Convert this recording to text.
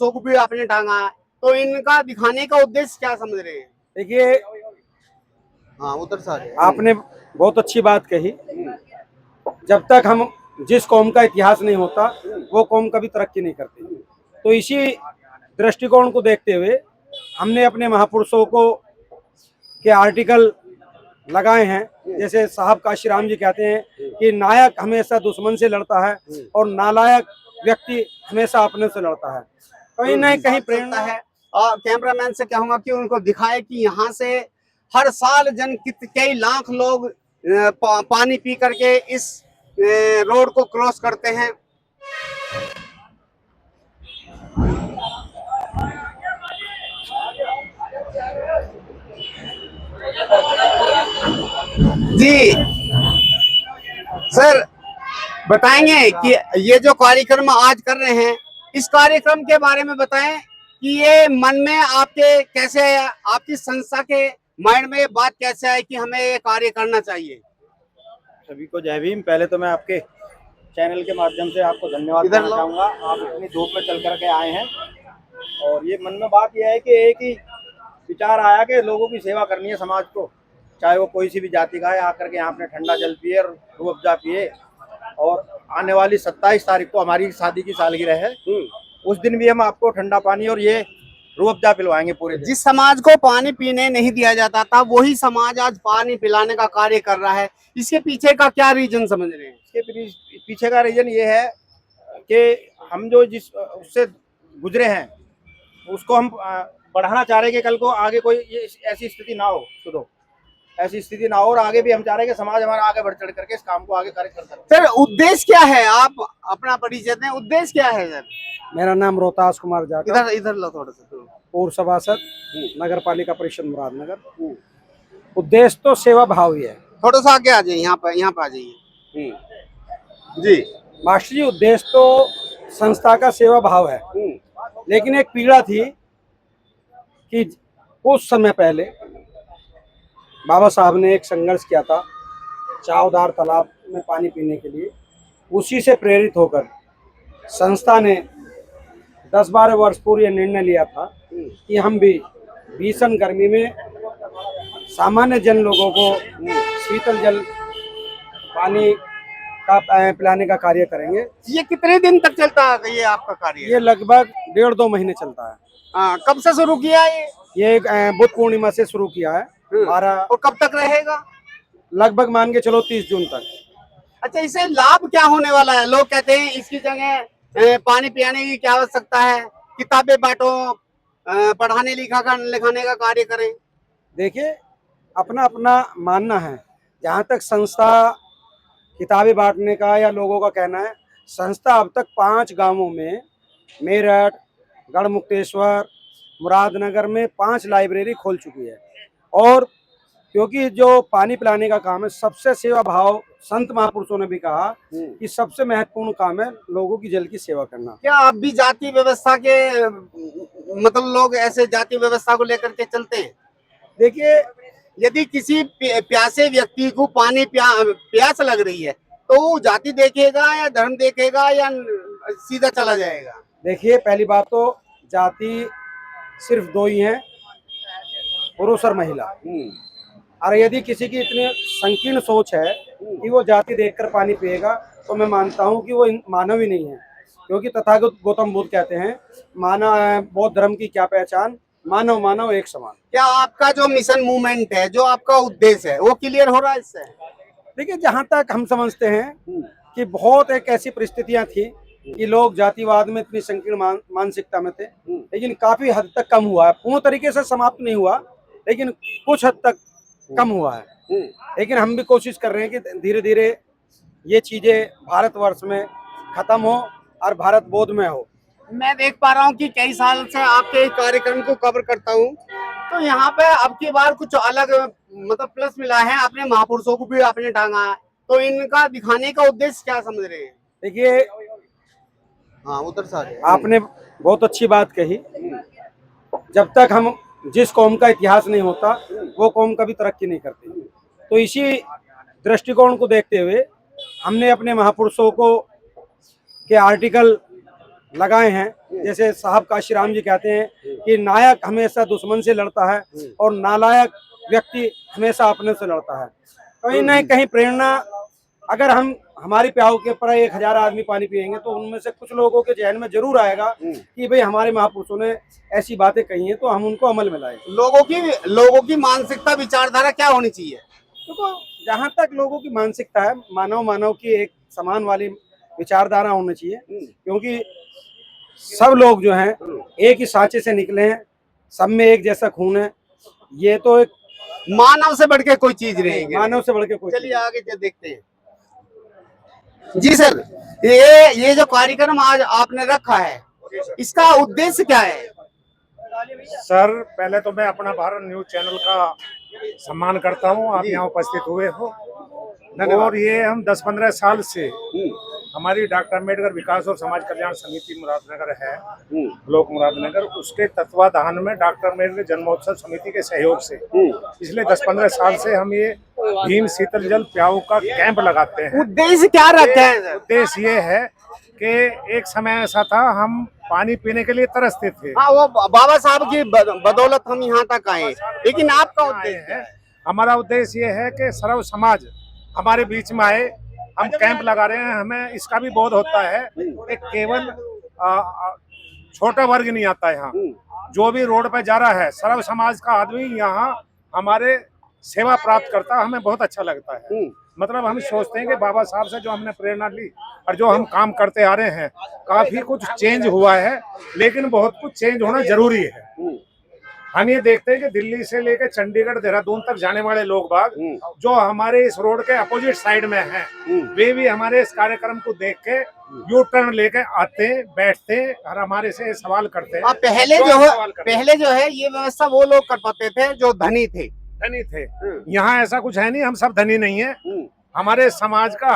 को भी आपने टांगा है, तो इनका दिखाने का उद्देश्य क्या समझ रहे हैं? देखिए, हाँ उधर से आ जाए। आपने बहुत अच्छी बात कही। जब तक हम जिस कौम का इतिहास नहीं होता वो कौम कभी तरक्की नहीं करती। तो इसी दृष्टिकोण को देखते हुए हमने अपने महापुरुषों को के आर्टिकल लगाए हैं। जैसे साहब काशीराम जी कहते हैं कि नायक हमेशा दुश्मन से लड़ता है और नालायक व्यक्ति हमेशा अपने से लड़ता है। कहीं ना कहीं प्रेरणा है। और कैमरामैन से कहूंगा कि उनको दिखाए कि यहाँ से हर साल कई लाख लोग पानी पी करके इस रोड को क्रॉस करते हैं। जी सर, बताएंगे कि ये जो कार्यक्रम आज कर रहे हैं, इस कार्यक्रम के बारे में बताएं कि ये मन में आपके कैसे आया, आपकी संस्था के माइंड में ये बात कैसे आई कि हमें ये कार्य करना चाहिए? सभी को जय भीम। पहले तो मैं आपके चैनल के माध्यम से आपको धन्यवाद देना चाहूँगा। आप इतनी धूप में चल करके आए हैं और ये मन में बात यह है कि एक ही विचार आया कि लोगों की सेवा करनी है समाज को, चाहे वो कोई सी भी जाति का है। आकर के यहाँ अपने ठंडा जल पिए, रूह अफ़ज़ा पिए। और आने वाली 27 तारीख को हमारी शादी की सालगिरह है, उस दिन भी हम आपको ठंडा पानी और ये रूह अफ़ज़ा पिलवाएंगे पूरे दिन। जिस समाज को पानी पीने नहीं दिया जाता था, वही समाज आज पानी पिलाने का कार्य कर रहा है। इसके पीछे का क्या रीजन समझ रहे हैं? इसके पीछे का रीजन ये है कि हम जो जिस उससे गुजरे हैं उसको हम बढ़ाना चाह रहे हैं कि कल को आगे कोई ये ऐसी स्थिति ना हो, ऐसी स्थिति ना हो। और आगे भी हम चाह रहे हैं कि समाज हमारा आगे बढ़ चढ़ करके इस काम को आगे कार्य कर सकते। सर उद्देश्य क्या है? आप अपना परिचय दें, उद्देश्य क्या है सर? मेरा नाम रोहतास कुमार जाटव, इधर इधर लो थोड़ा सा। पूर्व सभासद नगर पालिका परिषद मुरादनगर। उद्देश्य तो सेवा भाव ही है। थोड़ा सा आगे आ जाइए, यहाँ पे आ जाइए जी। मास्टर जी, उद्देश्य तो संस्था का सेवा भाव है, लेकिन एक पीड़ा थी कि कुछ समय पहले बाबा साहब ने एक संघर्ष किया था चावदार तालाब में पानी पीने के लिए। उसी से प्रेरित होकर संस्था ने 10-12 वर्ष पूर्व यह निर्णय लिया था कि हम भी भीषण गर्मी में सामान्य जन लोगों को शीतल जल पानी का पिलाने का कार्य करेंगे। ये कितने दिन तक चलता है ये आपका कार्य? ये लगभग 1.5-2 महीने चलता है। कब से शुरू किया है ये बुद्ध पूर्णिमा से शुरू किया है 12। और कब तक रहेगा? लगभग मान के चलो 30 जून तक। अच्छा, इससे लाभ क्या होने वाला है? लोग कहते हैं इसकी जगह पानी पिलाने की क्या आवश्यकता है, किताबें बांटो, पढ़ाने लिखाने का कार्य करें। देखिए, अपना अपना मानना है। जहाँ तक संस्था किताबें बांटने का या लोगों का कहना है, संस्था अब तक 5 गांवों में, मेरठ, गढ़मुक्तेश्वर, मुरादनगर में 5 लाइब्रेरी खोल चुकी है। और क्योंकि जो पानी पिलाने का काम है, सबसे सेवा भाव संत महापुरुषों ने भी कहा कि सबसे महत्वपूर्ण काम है लोगों की जल की सेवा करना। क्या अब भी जाति व्यवस्था के मतलब लोग ऐसे जाति व्यवस्था को लेकर के चलते हैं? देखिए, यदि किसी प्यासे व्यक्ति को पानी प्यास लग रही है तो वो जाति देखेगा या धर्म देखेगा या सीधा चला जाएगा? देखिए, पहली बात तो जाति सिर्फ 2 ही हैं, पुरुष और महिला। और यदि किसी की इतनी संकीर्ण सोच है कि वो जाति देखकर पानी पिएगा, तो मैं मानता हूँ कि वो मानव ही नहीं है। क्योंकि तथागत गौतम बुद्ध कहते हैं, मानव बौद्ध धर्म की क्या पहचान, मानव मानव एक समान। क्या आपका जो मिशन मूवमेंट है, जो आपका उद्देश्य है, वो क्लियर हो रहा है इससे? देखिए, जहाँ तक हम समझते हैं कि बहुत एक ऐसी परिस्थितियाँ थी कि लोग जातिवाद में इतनी संकीर्ण मानसिकता में थे, लेकिन काफी हद तक कम हुआ है। पूर्ण तरीके से समाप्त नहीं हुआ, लेकिन कुछ हद तक कम हुआ है। लेकिन हम भी कोशिश कर रहे हैं कि धीरे धीरे ये चीजें भारतवर्ष में खत्म हो और भारत बोध में हो। मैं देख पा रहा हूँ कि कई साल से आपके कार्यक्रम को कवर करता हूँ, तो यहाँ पे अब की बार कुछ अलग मतलब प्लस मिला है। अपने महापुरुषों को भी आपने टांगा है, तो इनका दिखाने का उद्देश्य क्या समझ रहे हैं? देखिए, हाँ उधर से आ जाए। आपने बहुत अच्छी बात कही। जब तक हम जिस कौम का इतिहास नहीं होता वो कौम कभी तरक्की नहीं करती। तो इसी दृष्टिकोण को देखते हुए हमने अपने महापुरुषों के आर्टिकल लगाए हैं। जैसे साहब काशीराम जी कहते हैं कि नायक हमेशा दुश्मन से लड़ता है और नालायक व्यक्ति हमेशा अपने से लड़ता है। कहीं ना कहीं प्रेरणा, अगर हम हमारी प्याऊ के ऊपर 1000 आदमी पानी पियेंगे तो उनमें से कुछ लोगों के जहन में जरूर आएगा कि भाई हमारे महापुरुषों ने ऐसी बातें कही हैं, तो हम उनको अमल में लाएं। लोगों की मानसिकता विचारधारा क्या होनी चाहिए? देखो, जहाँ तक लोगों की मानसिकता है, मानव की एक समान वाली विचारधारा होनी चाहिए, क्योंकि सब लोग जो हैं एक ही सांचे से निकले हैं, सब में एक जैसा खून है। ये तो एक मानव से बढ़ के कोई चीज नहीं है, मानव से बढ़ के कोई। चलिए आगे देखते हैं। जी सर, ये जो कार्यक्रम आज आपने रखा है, इसका उद्देश्य क्या है? सर, पहले तो मैं अपना भारत न्यूज चैनल का सम्मान करता हूं, आप यहाँ उपस्थित हुए हो। और ये हम 10-15 साल से हमारी डॉक्टर अम्बेडकर विकास और समाज कल्याण समिति मुरादनगर है, ब्लॉक मुरादनगर, उसके तत्वाधान में डॉक्टर अम्बेडकर जन्मोत्सव समिति के सहयोग से पिछले 10-15 साल से हम ये भीम शीतल जल प्याऊ का कैंप लगाते हैं। उद्देश्य क्या रखते हैं? उद्देश्य ये है कि एक समय ऐसा था, हम पानी पीने के लिए तरसते थे। हाँ, वो बाबा साहब की बदौलत हम यहाँ तक आए, लेकिन आपका उद्देश्य है, हमारा उद्देश्य ये है कि सर्व समाज हमारे बीच में आए। हम कैंप लगा रहे हैं, हमें इसका भी बोध होता है कि केवल छोटा वर्ग नहीं आता यहाँ, जो भी रोड पे जा रहा है सर्व समाज का आदमी यहाँ हमारे सेवा प्राप्त करता है, हमें बहुत अच्छा लगता है। मतलब हम सोचते हैं कि बाबा साहब से जो हमने प्रेरणा ली और जो हम काम करते आ रहे हैं, काफी कुछ चेंज हुआ है, लेकिन बहुत कुछ चेंज होना जरूरी है। हम ये देखते हैं कि दिल्ली से लेकर चंडीगढ़ देहरादून तक जाने वाले लोग बाग जो हमारे इस रोड के अपोजिट साइड में हैं, वे भी हमारे इस कार्यक्रम को देख के यू टर्न लेके आते, बैठते और हमारे से सवाल करते हैं। पहले जो है ये व्यवस्था वो लोग कर पाते थे जो धनी थे। यहाँ ऐसा कुछ है नहीं, हम सब धनी नहीं है। हमारे समाज का